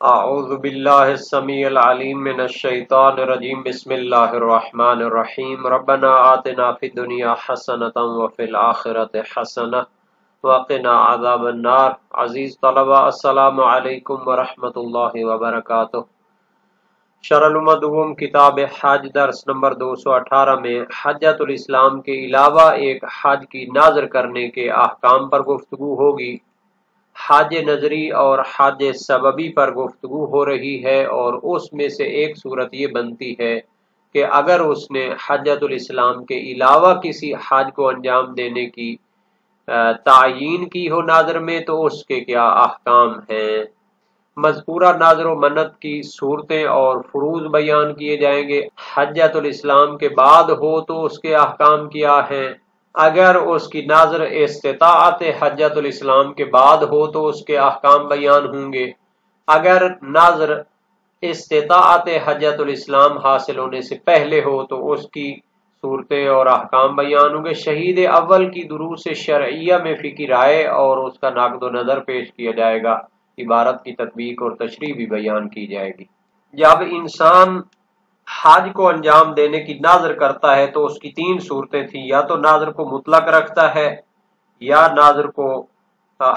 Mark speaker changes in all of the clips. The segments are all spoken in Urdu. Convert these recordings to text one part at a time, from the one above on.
Speaker 1: اعوذ باللہ السمیع العلیم من الشیطان الرجیم بسم اللہ الرحمن الرحیم ربنا آتنا فی الدنیا حسنۃ وفی الآخرۃ حسنۃ وقنا عذاب النار۔ عزیز طلبہ السلام علیکم ورحمۃ اللہ وبرکاتہ۔ شرح المدوم کتاب حج درس نمبر 218 میں حجۃ الاسلام کے علاوہ ایک حج کی ناظر کرنے کے احکام پر گفتگو ہوگی۔ حج نظری اور حج سببی پر گفتگو ہو رہی ہے، اور اس میں سے ایک صورت یہ بنتی ہے کہ اگر اس نے حجۃ الاسلام کے علاوہ کسی حج کو انجام دینے کی تعیین کی ہو ناظر میں، تو اس کے کیا احکام ہیں۔ مذکورہ ناظر و منت کی صورتیں اور فروض بیان کیے جائیں گے۔ حجۃ الاسلام کے بعد ہو تو اس کے احکام کیا ہیں۔ اگر اس کی ناظر استطاعت حجۃ الاسلام کے بعد ہو تو اس کے احکام بیان ہوں گے۔ اگر ناظر استطاعت حجۃ الاسلام حاصل ہونے سے پہلے ہو تو اس کی صورتیں اور احکام بیان ہوں گے۔ شہید اول کی دروس شرعیہ میں فقہی رائے اور اس کا نقد و نظر پیش کیا جائے گا۔ عبارت کی تطبیق اور تشریح بھی بیان کی جائے گی۔ جب انسان حج کو انجام دینے کی ناظر کرتا ہے تو اس کی تین صورتیں تھیں، یا تو ناظر کو مطلق رکھتا ہے، یا ناظر کو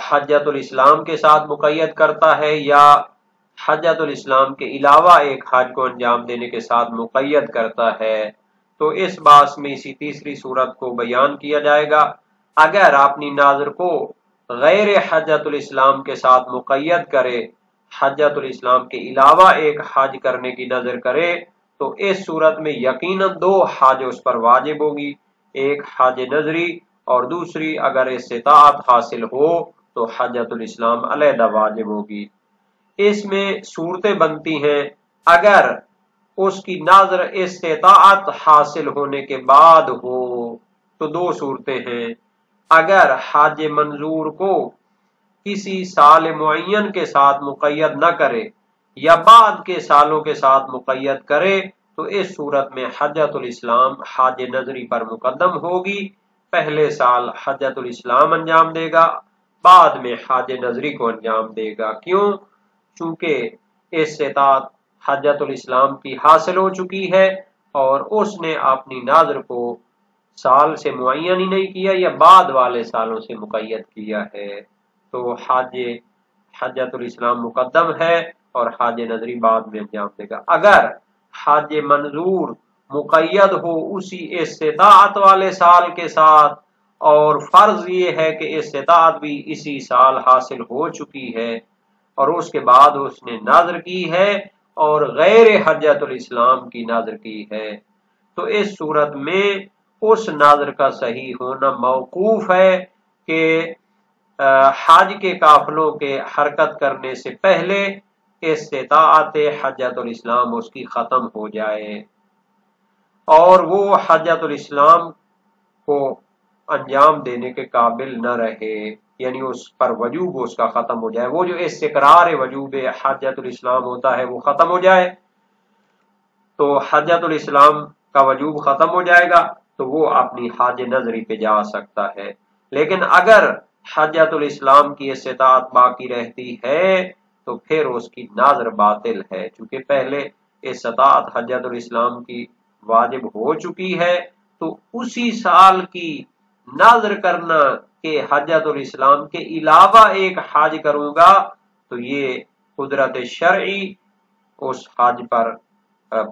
Speaker 1: حجۃ الاسلام کے ساتھ مقید کرتا ہے، یا حجۃ الاسلام کے علاوہ ایک حج کو انجام دینے کے ساتھ مقید کرتا ہے۔ تو اس باس میں اسی تیسری صورت کو بیان کیا جائے گا۔ اگر اپنی ناظر کو غیر حجۃ الاسلام کے ساتھ مقید کرے، حجۃ الاسلام کے علاوہ ایک حج کرنے کی نظر کرے، تو اس صورت میں یقیناً دو حج اس پر واجب ہوگی، ایک حج نظری اور دوسری اگر استطاعت حاصل ہو تو حجۃ الاسلام علیحدہ واجب ہوگی۔ اس میں صورتیں بنتی ہیں۔ اگر اس کی ناظر استطاعت حاصل ہونے کے بعد ہو تو دو صورتیں ہیں۔ اگر حج منظور کو کسی سال معین کے ساتھ مقید نہ کرے یا بعد کے سالوں کے ساتھ مقید کرے تو اس صورت میں حجۃ الاسلام حج نظری پر مقدم ہوگی۔ پہلے سال حجۃ الاسلام انجام دے گا، بعد میں حج نظری کو انجام دے گا۔ کیوں؟ چونکہ استطاعت حجۃ الاسلام کی حاصل ہو چکی ہے اور اس نے اپنی ناظر کو سال سے معین ہی نہیں کیا یا بعد والے سالوں سے مقید کیا ہے، تو حجۃ الاسلام مقدم ہے اور حج نظری بعد میں انجام دے گا۔ اگر حج منظور مقید ہو اسی استطاعت والے سال کے ساتھ، اور فرض یہ ہے کہ استطاعت بھی اسی سال حاصل ہو چکی ہے اور اس کے بعد اس نے نظر کی ہے اور غیر حجۃ الاسلام کی نظر کی ہے، تو اس صورت میں اس نظر کا صحیح ہونا موقوف ہے کہ حج کے قافلوں کے حرکت کرنے سے پہلے استطاعت حجۃ الاسلام اس کی ختم ہو جائے اور وہ حجۃ الاسلام کو انجام دینے کے قابل نہ رہے، یعنی اس پر وجوب اس کا ختم ہو جائے، وہ جو استقرار وجوب حجۃ الاسلام ہوتا ہے وہ ختم ہو جائے، تو حجۃ الاسلام کا وجوب ختم ہو جائے گا تو وہ اپنی حج نظری پہ جا سکتا ہے۔ لیکن اگر حجۃ الاسلام کی استطاعت باقی رہتی ہے تو پھر اس کی نظر باطل ہے، چونکہ پہلے استطاعت حجۃ الاسلام کی واجب ہو چکی ہے، تو اسی سال کی نظر کرنا کہ حجۃ الاسلام کے علاوہ ایک حج کروں گا تو یہ قدرت شرعی اس حج پر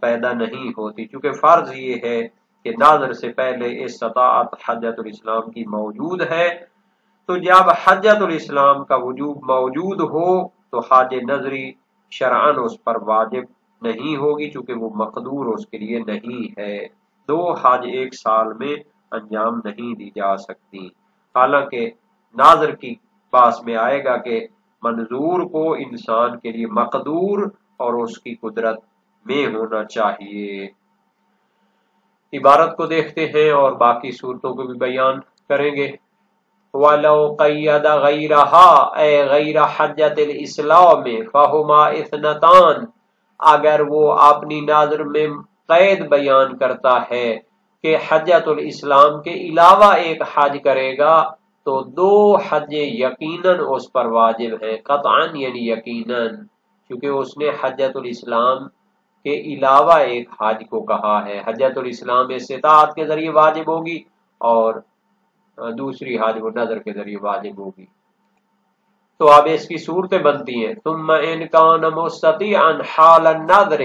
Speaker 1: پیدا نہیں ہوتی، چونکہ فرض یہ ہے کہ نظر سے پہلے استطاعت حجۃ الاسلام کی موجود ہے۔ تو جب حجۃ الاسلام کا وجوب موجود ہو تو حج نظری شرعاً اس پر واجب نہیں ہوگی، چونکہ وہ مقدور اس کے لیے نہیں ہے۔ دو حج ایک سال میں انجام نہیں دی جا سکتی، حالانکہ ناظر کی پاس میں آئے گا کہ منظور کو انسان کے لیے مقدور اور اس کی قدرت میں ہونا چاہیے۔ عبارت کو دیکھتے ہیں اور باقی صورتوں کو بھی بیان کریں گے۔ وَلَوْ قَيَّدَ غَيْرَهَا اے غیر حجۃ الاسلام فَهُمَا اثْنَتَانِ، اگر وہ اپنی ناظر میں قید بیان کرتا ہے کہ حجۃ الاسلام کے علاوہ ایک حج کرے گا تو دو حج یقیناً اس پر واجب ہیں، قطعاً یعنی یقیناً، کیونکہ اس نے حجۃ الاسلام کے علاوہ ایک حج کو کہا ہے۔ حجۃ الاسلام استطاعت کے ذریعے واجب ہوگی اور دوسری حج وہ نظر کے ذریعے واجب ہوگی۔ تو اب اس کی صورتیں بنتی ہیں، ثم ان کان مستطیعا حال النذر،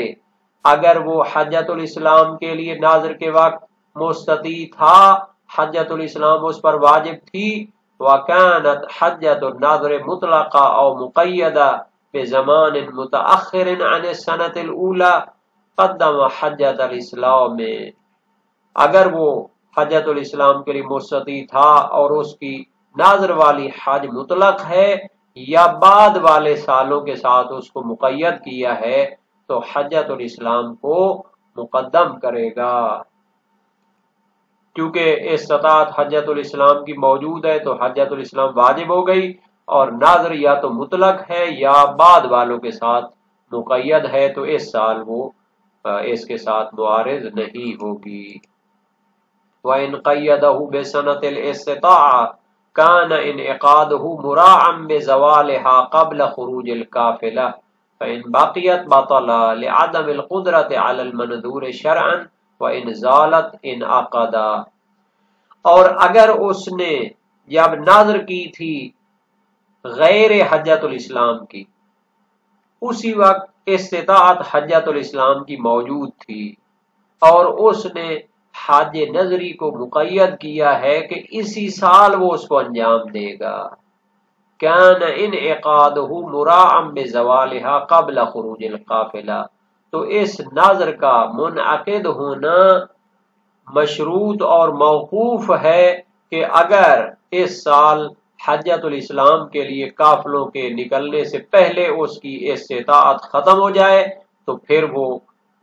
Speaker 1: اگر وہ حجۃ الاسلام کے لیے ناظر کے وقت مستطیع تھا، حجۃ الاسلام اس پر واجب تھی، وکانت حجۃ النذر مطلقہ او مقیدہ بزمان متأخر عن السنۃ الاولی قدم حجۃ الاسلام، اگر وہ حجۃ الاسلام کے لیے مستطیع تھا اور اس کی ناظر والی حج مطلق ہے یا بعد والے سالوں کے ساتھ اس کو مقید کیا ہے تو حجۃ الاسلام کو مقدم کرے گا، کیونکہ استطاعت حجۃ الاسلام کی موجود ہے تو حجۃ الاسلام واجب ہو گئی، اور ناظر یا تو مطلق ہے یا بعد والوں کے ساتھ مقید ہے تو اس سال وہ اس کے ساتھ معارض نہیں ہوگی۔ وَإِنْ قَيَّدَهُ بِسَنَةِ الْإِسْتِطَاعَةِ كَانَ انعقاده مراعا بزوالها قبل خروج القافلة فإن بقيت بطل لعدم القدرة على المنظور شرعا وإن زالت انعقد، اور اگر اس نے جب نظر کی تھی غیر حجۃ الاسلام کی، اسی وقت استطاعت حجۃ الاسلام کی موجود تھی اور اس نے حج نظری کو مقید کیا ہے کہ اسی سال وہ اس کو انجام دے گا، کان انعقادہ مراعا بزوالها قبل خروج القافلہ، تو اس نظر کا منعقد ہونا مشروط اور موقوف ہے کہ اگر اس سال حجۃ الاسلام کے لیے قافلوں کے نکلنے سے پہلے اس کی استطاعت ختم ہو جائے تو پھر وہ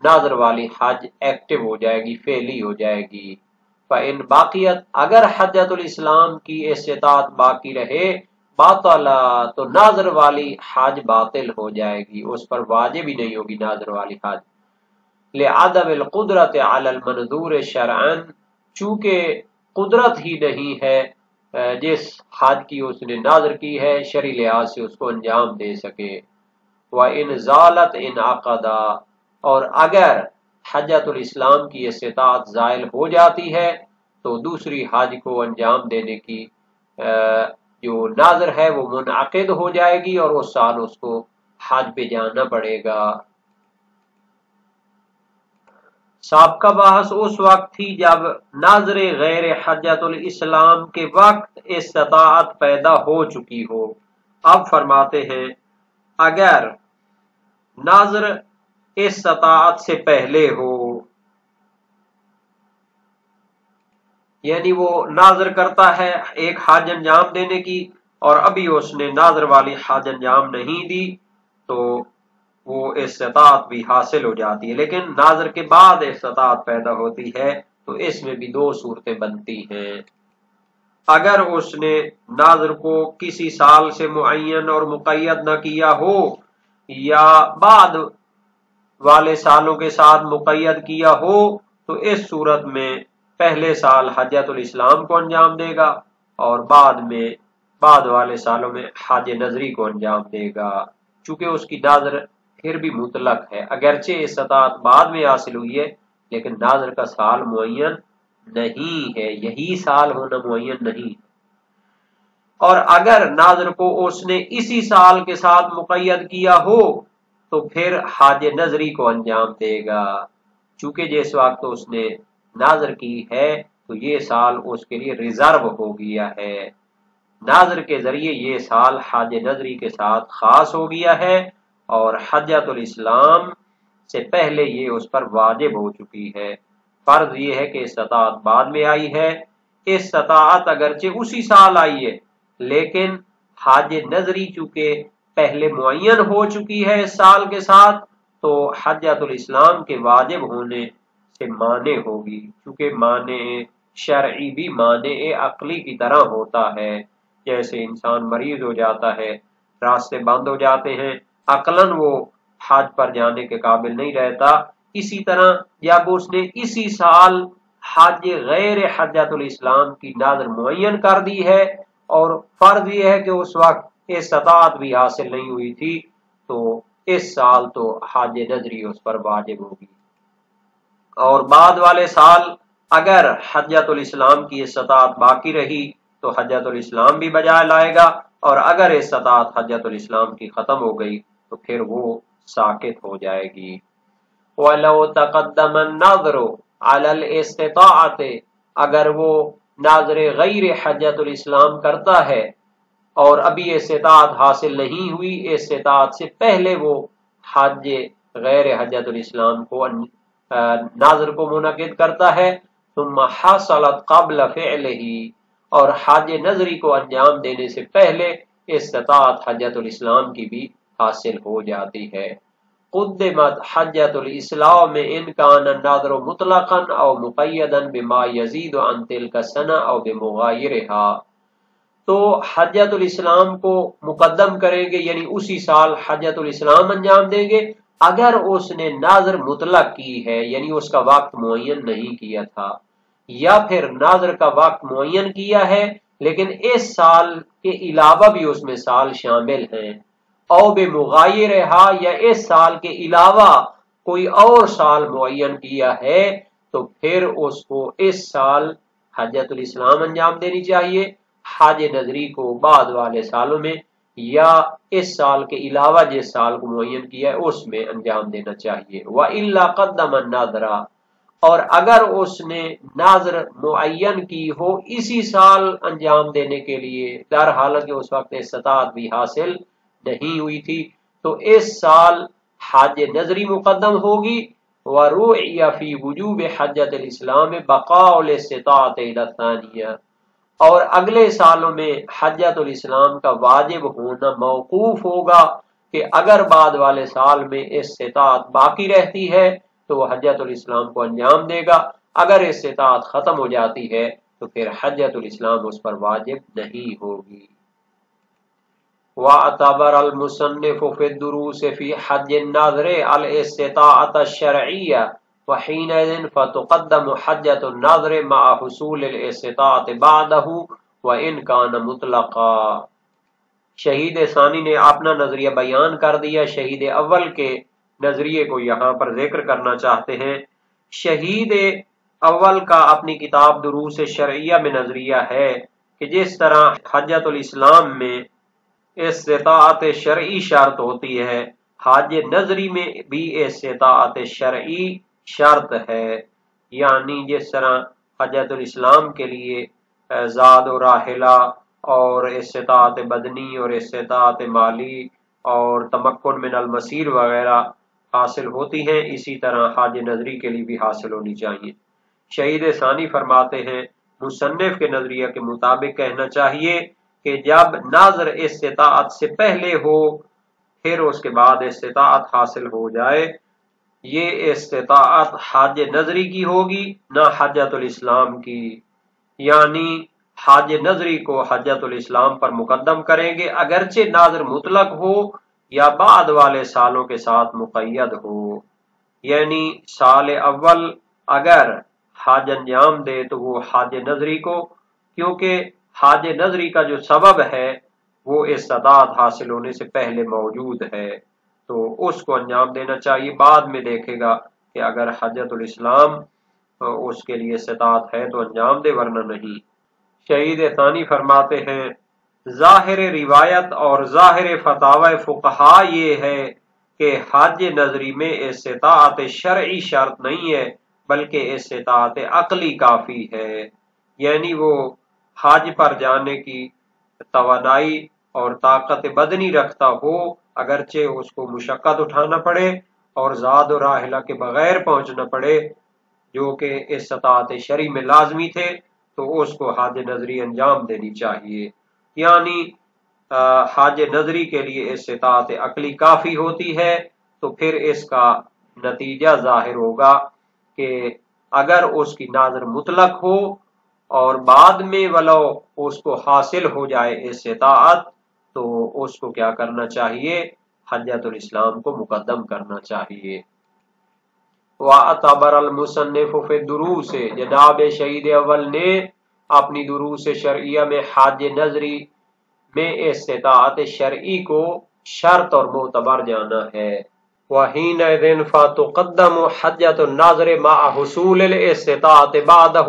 Speaker 1: ناظر والی حج ایکٹیو ہو جائے گی، فعلی ہو جائے گی۔ فَإِن باقیت، اگر حجۃ الاسلام کی استطاعت باقی رہے، باطل، تو ناظر والی حج باطل ہو جائے گی، اس پر واجب ہی نہیں ہوگی ناظر والی حج۔ لعدم القدرت علی المنظور شرعا، چونکہ قدرت ہی نہیں ہے جس حج کی اس نے ناظر کی ہے شرعی لحاظ سے اس کو انجام دے سکے۔ وَإِنْ زَالَتْ انعقدا، اور اگر حجۃ الاسلام کی استطاعت زائل ہو جاتی ہے تو دوسری حج کو انجام دینے کی جو ناظر ہے وہ منعقد ہو جائے گی اور اس سال اس کو حج پہ جانا پڑے گا۔ سابقہ بحث اس وقت تھی جب ناظر غیر حجۃ الاسلام کے وقت استطاعت پیدا ہو چکی ہو۔ اب فرماتے ہیں اگر ناظر استطاعت سے پہلے ہو، یعنی وہ ناظر کرتا ہے ایک حج انجام دینے کی اور ابھی اس نے ناظر والی حج انجام نہیں دی تو وہ استطاعت بھی حاصل ہو جاتی ہے، لیکن ناظر کے بعد استطاعت پیدا ہوتی ہے تو اس میں بھی دو صورتیں بنتی ہیں۔ اگر اس نے ناظر کو کسی سال سے معین اور مقید نہ کیا ہو یا بعد والے سالوں کے ساتھ مقید کیا ہو تو اس صورت میں پہلے سال حجۃ الاسلام کو انجام دے گا اور بعد والے سالوں میں حج نظری کو انجام دے گا، چونکہ اس کی ناظر پھر بھی مطلق ہے، اگرچہ استطاعت بعد میں حاصل ہوئی ہے لیکن ناظر کا سال معین نہیں ہے، یہی سال ہونا معین نہیں۔ اور اگر ناظر کو اس نے اسی سال کے ساتھ مقید کیا ہو تو پھر حج نظری کو انجام دے گا، چونکہ جس وقت اس نے ناظر کی ہے تو یہ سال اس کے لیے ریزرو ہو گیا ہے، ناظر کے ذریعے یہ سال حج نظری کے ساتھ خاص ہو گیا ہے اور حجۃ الاسلام سے پہلے یہ اس پر واجب ہو چکی ہے۔ فرض یہ ہے کہ استطاعت بعد میں آئی ہے، استطاعت اگرچہ اسی سال آئی ہے لیکن حج نظری چونکہ پہلے معین ہو چکی ہے اس سال کے ساتھ تو حجۃ الاسلام کے واجب ہونے سے مانع ہوگی، چونکہ مانع شرعی بھی مانع عقلی کی طرح ہوتا ہے، جیسے انسان مریض ہو جاتا ہے، راستے بند ہو جاتے ہیں، عقلاً وہ حج پر جانے کے قابل نہیں رہتا، اسی طرح جب اس نے اسی سال حج غیر حجۃ الاسلام کی ناظر معین کر دی ہے اور فرض یہ ہے کہ اس وقت استطاعت بھی حاصل نہیں ہوئی تھی تو اس سال تو حج نظری اس پر واجب ہوگی، اور بعد والے سال اگر حجۃ الاسلام کی استطاعت باقی رہی تو حجۃ الاسلام بھی بجا لائے گا، اور اگر استطاعت حجۃ الاسلام کی ختم ہو گئی تو پھر وہ ساقط ہو جائے گی۔ وَلَوْ تَقَدَّمَ النَّظْرُ عَلَى الْإِسْتِطَاعَةِ، اگر وہ ناظر غیر حجۃ الاسلام کرتا ہے اور ابھی استطاعت حاصل نہیں ہوئی، استطاعت سے پہلے وہ حج غیر حجۃ الاسلام کو ناظر کو منعقد کرتا ہے، ثم حصلت قبل فعلہ، اور حج نظری کو انجام دینے سے پہلے استطاعت حجۃ الاسلام کی بھی حاصل ہو جاتی ہے۔ قدمت حجۃ الاسلام ان کان الناظر مطلقا او مقیدا بما یزید عن تلک السنہ او بمغایرہا، تو حجۃ الاسلام کو مقدم کریں گے، یعنی اسی سال حجۃ الاسلام انجام دیں گے اگر اس نے ناظر مطلق کی ہے، یعنی اس کا وقت معین نہیں کیا تھا، یا پھر ناظر کا وقت معین کیا ہے لیکن اس سال کے علاوہ بھی اس میں سال شامل ہیں، او بمغایرہا، یا اس سال کے علاوہ کوئی اور سال معین کیا ہے، تو پھر اس کو اس سال حجۃ الاسلام انجام دینی چاہیے، حج نظری کو بعد والے سالوں میں یا اس سال کے علاوہ جس سال کو معین کیا ہے اس میں انجام دینا چاہیے۔ وَإِلَّا قَدَّمَ النَّظْرَ، اور اگر اس نے ناظر معین کی ہو اسی سال انجام دینے کے لیے، در حالت کہ اس وقت استطاعت بھی حاصل نہیں ہوئی تھی، تو اس سال حج نظری مقدم ہوگی، وَرُوعِيَ فِي وُجُوبِ حجۃ الاسلام بقاء الاستطاعت إلى الثانیہ، اور اگلے سالوں میں حجۃ الاسلام کا واجب ہونا موقوف ہوگا کہ اگر بعد والے سال میں استطاعت باقی رہتی ہے تو وہ حجۃ الاسلام کو انجام دے گا، اگر استطاعت ختم ہو جاتی ہے تو پھر حجۃ الاسلام اس پر واجب نہیں ہوگی۔ وَاعْتَبَرَ الْمُصَنِّفُ فِي الدُّرُوسِ فِي حَجِّ النَّظْرِ الِاسْتِطَاعَةَ الشَّرْعِيَّةَ وَحِينَئِذٍ فَتُقَدَّمُ حَجَّةُ النَّظْرِ مَعَ حُصُولِ الِاسْتِطَاعَةِ بَعْدَهُ وَإِنْ كَانَ مُطْلَقًا۔ شہید ثانی نے اپنا نظریہ بیان کر دیا، شہید اول کے نظریے کو یہاں پر ذکر کرنا چاہتے ہیں۔ شہید اول کا اپنی کتاب دروس شرعیہ میں نظریہ ہے کہ جس طرح حجۃ الاسلام میں استطاعت شرعی شرط ہوتی ہے، حج نظری میں بھی استطاعت شرعی شرط ہے، یعنی جس طرح حجۃ الاسلام کے لیے زاد و راحلہ اور استطاعت بدنی اور استطاعت مالی اور تمکن من المسیر وغیرہ حاصل ہوتی ہیں، اسی طرح حج نظری کے لیے بھی حاصل ہونی چاہیے۔ شہید ثانی فرماتے ہیں مصنف کے نظریہ کے مطابق کہنا چاہیے کہ جب ناظر استطاعت سے پہلے ہو پھر اس کے بعد استطاعت حاصل ہو جائے، یہ استطاعت حج نظری کی ہوگی نہ حجۃ الاسلام کی، یعنی حج نظری کو حجۃ الاسلام پر مقدم کریں گے اگرچہ ناظر مطلق ہو یا بعد والے سالوں کے ساتھ مقید ہو، یعنی سال اول اگر حج انجام دے تو وہ حج نظری کو، کیونکہ حج نظری کا جو سبب ہے وہ استطاعت حاصل ہونے سے پہلے موجود ہے تو اس کو انجام دینا چاہیے، بعد میں دیکھے گا کہ اگر حجۃ الاسلام اس کے لیے استطاعت ہے تو انجام دے ورنہ نہیں۔ شہید ثانی فرماتے ہیں ظاہر روایت اور ظاہر فتاوی فقہا یہ ہے کہ حج نظری میں استطاعت شرعی شرط نہیں ہے بلکہ استطاعت عقلی کافی ہے، یعنی وہ حج پر جانے کی توانائی اور طاقت بدنی رکھتا ہو اگرچہ اس کو مشقت اٹھانا پڑے اور زاد و راحلہ کے بغیر پہنچنا پڑے جو کہ استطاعت شرعی میں لازمی تھے، تو اس کو حج نظری انجام دینی چاہیے، یعنی حج نظری کے لیے استطاعت عقلی کافی ہوتی ہے، تو پھر اس کا نتیجہ ظاہر ہوگا کہ اگر اس کی ناظر مطلق ہو اور بعد میں ولو اس کو حاصل ہو جائے استطاعت تو اس کو کیا کرنا چاہیے، حجۃ الاسلام کو مقدم کرنا چاہیے۔ وَاعْتَبَرَ الْمُصَنِّفُ فِي الدُّرُوسِ، جناب شہید اول نے اپنی دروس شرعیہ میں حج نظری میں استطاعت شرعی کو شرط اور معتبر جانا ہے۔ وَحِينَئِذٍ فَتُقَدَّمُ حَجَّةُ النَّذْرِ مَعَ حُصُولِ الِاسْتِطَاعَةِ بَعْدَهُ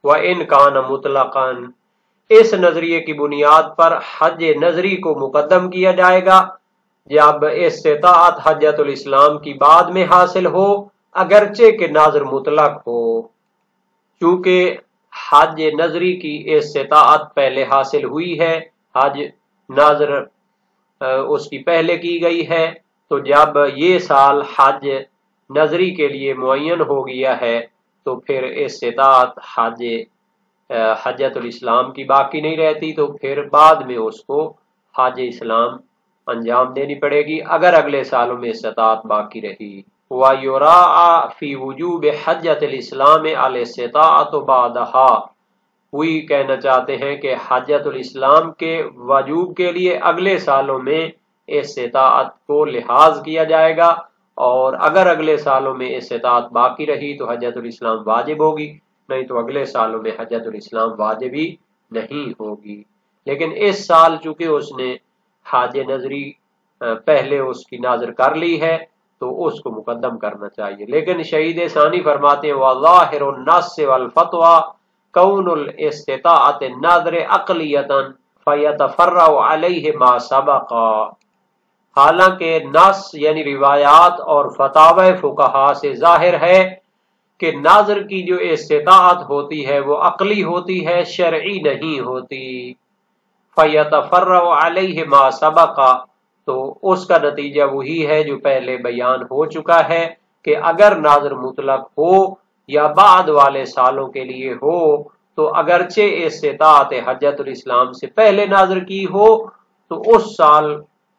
Speaker 1: وَإِنْ كَانَ مُطْلَقًا۔ اس نظریے کی بنیاد پر حج نظری کو مقدم کیا جائے گا جب استطاعت حجۃ الاسلام کی بعد میں حاصل ہو، اگرچہ کہ ناظر مطلق ہو۔ چونکہ حج نظری کی استطاعت پہلے حاصل ہوئی ہے، حج ناظر اس کی پہلے کی گئی ہے، تو جب یہ سال حج نظری کے لیے معین ہو گیا ہے تو پھر استطاعت حجۃ الاسلام کی باقی نہیں رہتی، تو پھر بعد میں اس کو حج اسلام انجام دینی پڑے گی اگر اگلے سالوں میں استطاعت باقی رہی۔ وَيُرَاعَ فِي وُجُوبِ حَجَّةِ الْإِسْلَامِ الْإِسْتِطَاعَةُ بَعْدَهَا۔ وہی کہنا چاہتے ہیں کہ حجۃ الاسلام کے وجوب کے لیے اگلے سالوں میں استطاعت کو لحاظ کیا جائے گا، اور اگر اگلے سالوں میں استطاعت باقی رہی تو حجۃ الاسلام واجب ہوگی، نہیں تو اگلے سالوں میں حجۃ الاسلام واجب ہی نہیں ہوگی۔ لیکن اس سال چونکہ اس نے حج نظری پہلے اس کی ناظر کر لی ہے تو اس کو مقدم کرنا چاہیے۔ لیکن شہید ثانی فرماتے ہیں وَظَاهِرُ النَّصِّ وَالْفَتْوَى كَوْنُ الْإِسْتِطَاعَةِ النَّذْرِ عَقْلِيَّةً فَيَتَفَرَّعُ عَلَيْهِ مَا سَبَقَ۔ حالانکہ نص یعنی روایات اور فتاوی فقہا سے ظاہر ہے کہ ناظر کی جو استطاعت ہوتی ہے وہ عقلی ہوتی ہے، شرعی نہیں ہوتی۔ فَيَتَفَرَّعُ عَلَيْهِ مَا سَبَقَ، تو اس کا نتیجہ وہی ہے جو پہلے بیان ہو چکا ہے کہ اگر ناظر مطلق ہو یا بعد والے سالوں کے لیے ہو تو اگرچہ استطاعت حجۃ الاسلام سے پہلے ناظر کی ہو تو اس سال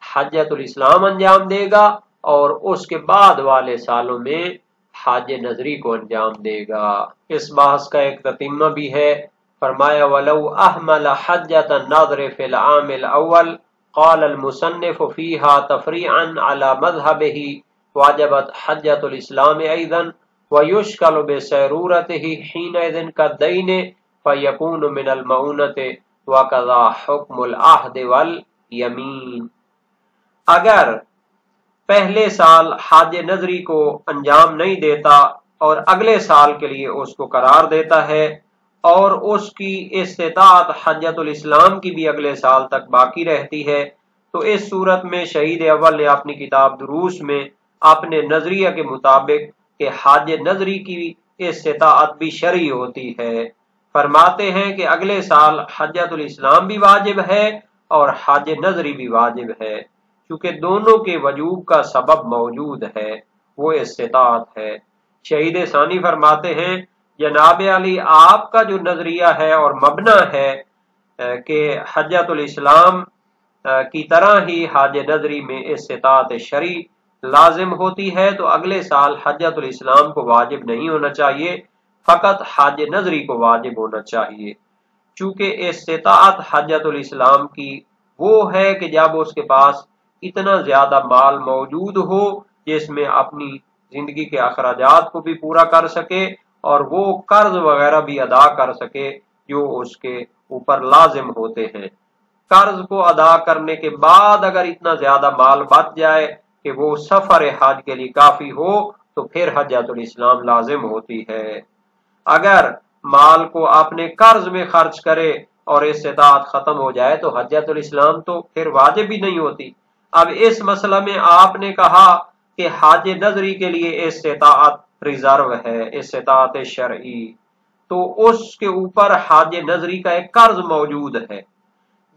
Speaker 1: حجۃ الاسلام انجام دے گا اور اس کے بعد والے سالوں میں حج نظری کو انجام دے گا۔ اس بحث کا ایک تتمہ بھی ہے، فرمایا وَلَوْ أَحْمَلَ حَجَّةَ النَّذْرِ فِي الْعَامِ الْأَوَّلِ قال المصنف فيها تفريعا على مذهبه وجبت حجة الإسلام أيضا ويشكل بسيرورته حينئذ كالدين فيكون من المعونة وكذا حكم العهد واليمين۔ اگر پہلے سال حج نظری کو انجام نہیں دیتا اور اگلے سال کے لیے اس کو قرار دیتا ہے اور اس کی استطاعت حجۃ الاسلام کی بھی اگلے سال تک باقی رہتی ہے، تو اس صورت میں شہید اول نے اپنی کتاب دروس میں اپنے نظریہ کے مطابق کہ حج نظری کی استطاعت بھی شرعی ہوتی ہے، فرماتے ہیں کہ اگلے سال حجۃ الاسلام بھی واجب ہے اور حج نظری بھی واجب ہے، کیونکہ دونوں کے وجوب کا سبب موجود ہے، وہ استطاعت ہے۔ شہید ثانی فرماتے ہیں جناب علی آپ کا جو نظریہ ہے اور مبنا ہے کہ حجۃ الاسلام کی طرح ہی حج نظری میں استطاعت شرعی لازم ہوتی ہے، تو اگلے سال حجۃ الاسلام کو واجب نہیں ہونا چاہیے، فقط حج نظری کو واجب ہونا چاہیے، چونکہ استطاعت حجۃ الاسلام کی وہ ہے کہ جب اس کے پاس اتنا زیادہ مال موجود ہو جس میں اپنی زندگی کے اخراجات کو بھی پورا کر سکے اور وہ قرض وغیرہ بھی ادا کر سکے جو اس کے اوپر لازم ہوتے ہیں۔ قرض کو ادا کرنے کے بعد اگر اتنا زیادہ مال بچ جائے کہ وہ سفر حج کے لیے کافی ہو تو پھر حجۃ الاسلام لازم ہوتی ہے۔ اگر مال کو اپنے قرض میں خرچ کرے اور استطاعت ختم ہو جائے تو حجۃ الاسلام تو پھر واجب ہی نہیں ہوتی۔ اب اس مسئلہ میں آپ نے کہا کہ حج نظری کے لیے استطاعت ریزرو ہے، استطاعت شرعی، تو اس کے اوپر حج نظری کا ایک قرض موجود ہے،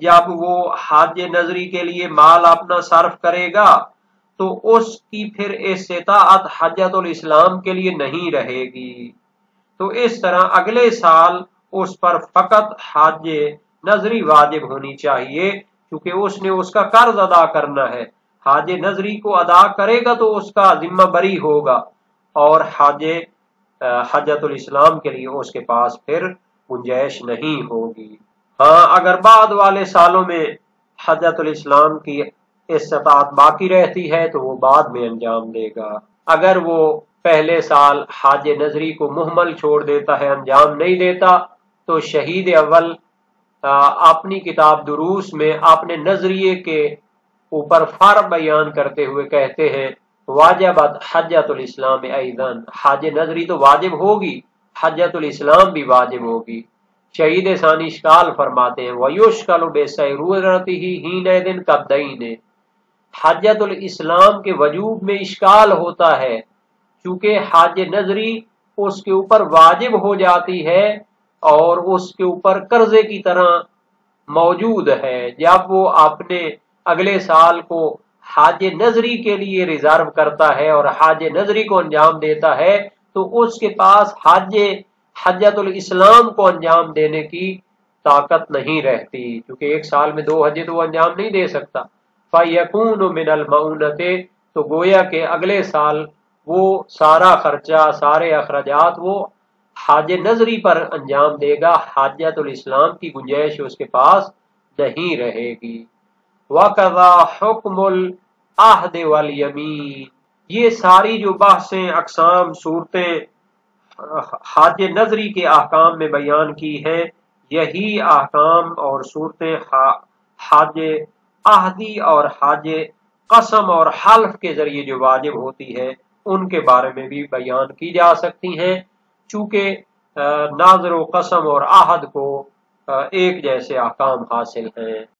Speaker 1: جب وہ حج نظری کے لیے مال اپنا صرف کرے گا تو اس کی پھر استطاعت حجۃ الاسلام کے لیے نہیں رہے گی، تو اس طرح اگلے سال اس پر فقط حج نظری واجب ہونی چاہیے کیونکہ اس نے اس کا قرض ادا کرنا ہے۔ حج نظری کو ادا کرے گا تو اس کا ذمہ بری ہوگا اور حجۃ الاسلام کے لیے اس کے پاس پھر گنجائش نہیں ہوگی۔ ہاں اگر بعد والے سالوں میں حجۃ الاسلام کی استطاعت باقی رہتی ہے تو وہ بعد میں انجام دے گا۔ اگر وہ پہلے سال حج نظری کو مہمل چھوڑ دیتا ہے، انجام نہیں دیتا، تو شہید اول اپنی کتاب دروس میں اپنے نظریے کے اوپر فرق بیان کرتے ہوئے کہتے ہیں واجبت حجۃ الاسلام ایضاً، حج نظری تو واجب ہوگی، حجۃ الاسلام بھی واجب ہوگی۔ شہید ثانی اشکال فرماتے ہیں وَيُشْكَلُ بِسَيْرُورَتِهِ حِينَئِذٍ كَالدَّيْنِ، حجۃ الاسلام کے وجوب میں اشکال ہوتا ہے چونکہ حج نظری اس کے اوپر واجب ہو جاتی ہے اور اس کے اوپر قرضے کی طرح موجود ہے۔ جب وہ اپنے اگلے سال کو حج نظری کے لیے ریزرو کرتا ہے اور حج نظری کو انجام دیتا ہے تو اس کے پاس حجۃ الاسلام کو انجام دینے کی طاقت نہیں رہتی، کیونکہ ایک سال میں 2 حجیں تو وہ انجام نہیں دے سکتا۔ فَيَكُونُ مِنَ الْمَعُونَةِ، تو گویا کہ اگلے سال وہ سارا خرچہ، سارے اخراجات وہ حج نظری پر انجام دے گا، حجۃ الاسلام کی گنجائش اس کے پاس نہیں رہے گی۔ وَقَضَى حُكْمُ الْعَهْدِ وَالْيَمِينِ، یہ ساری جو بحثیں، اقسام، صورتیں حج نظری کے احکام میں بیان کی ہیں، یہی احکام اور صورتیں حج عہدی اور حج قسم اور حلف کے ذریعے جو واجب ہوتی ہے ان کے بارے میں بھی بیان کی جا سکتی ہیں، چونکہ ناظر و قسم اور عہد کو ایک جیسے احکام حاصل ہیں۔